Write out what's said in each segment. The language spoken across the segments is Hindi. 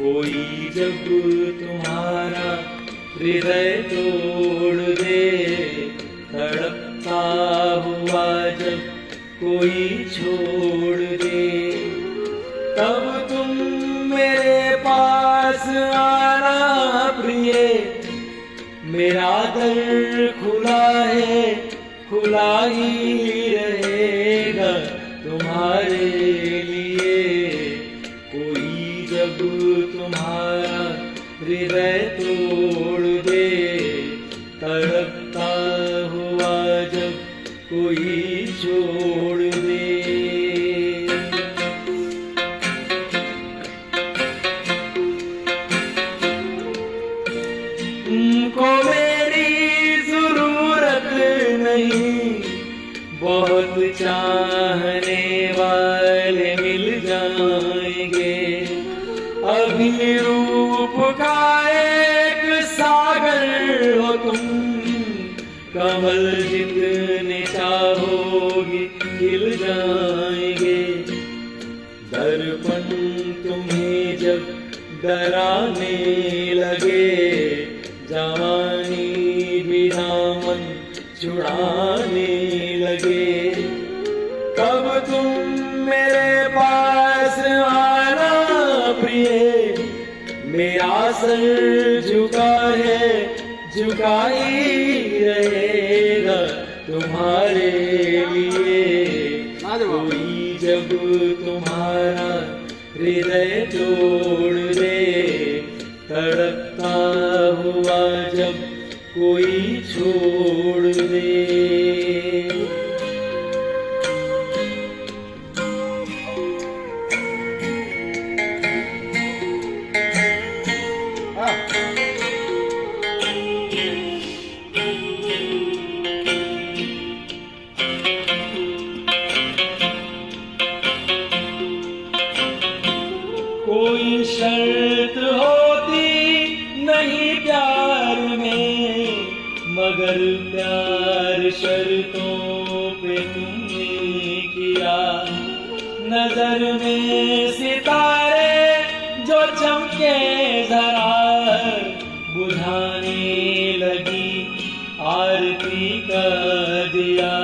कोई जब तुम्हारा हृदय तोड़ दे, तड़पता हुआ जब कोई छोड़ दे, तब तुम मेरे पास आना प्रिय। मेरा दर खुला है, खुला ही रहेगा तुम्हारे लिए। कोई जब तुम्हारा हृदय तोड़ दे, तड़पता हुआ जब कोई छोड़ दे। तुमको मेरी जरूरत नहीं, बहुत चाहने वाले मिल जाएंगे। अभी रूप का एक सागर हो तुम, कमल जितने चाहोगे खिल जाएंगे। दर्पण तुम्हें जब डराने लगे, जवानी भी दामन छुड़ाने लगे, कब तुम मेरे पास आना प्रिय। मेरा सर झुका है, झुका ही रहेगा तुम्हारे लिए। कोई जब तुम्हारा हृदय तोड़ दे, तड़पता हुआ जब कोई छोड़ दे। कोई शर्त होती नहीं प्यार में, मगर प्यार शर्तों पे तुमने किया। नजर में सितारे जो चमके जरा, बुझाने लगी आरती का दिया।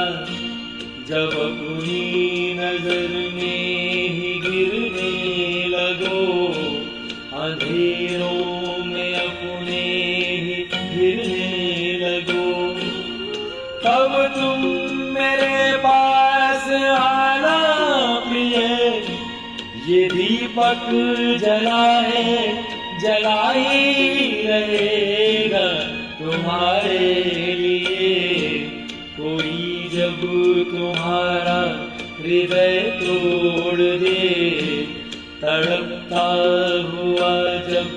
जब अपनी नजर में ही गिरने लगो, अंधेरों में अपने ही गिरने लगो, तब तुम मेरे पास आना प्रिय। ये दीपक जला है, जला ही रहेगा तुम्हारे लिए। कोई जब तुम्हारा हृदय तोड़ दे, तड़पता हुआ जब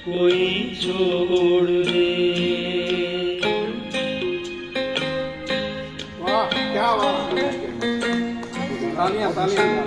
कोई छोड़ दे। वाह क्या बात है। तालियां तालियां।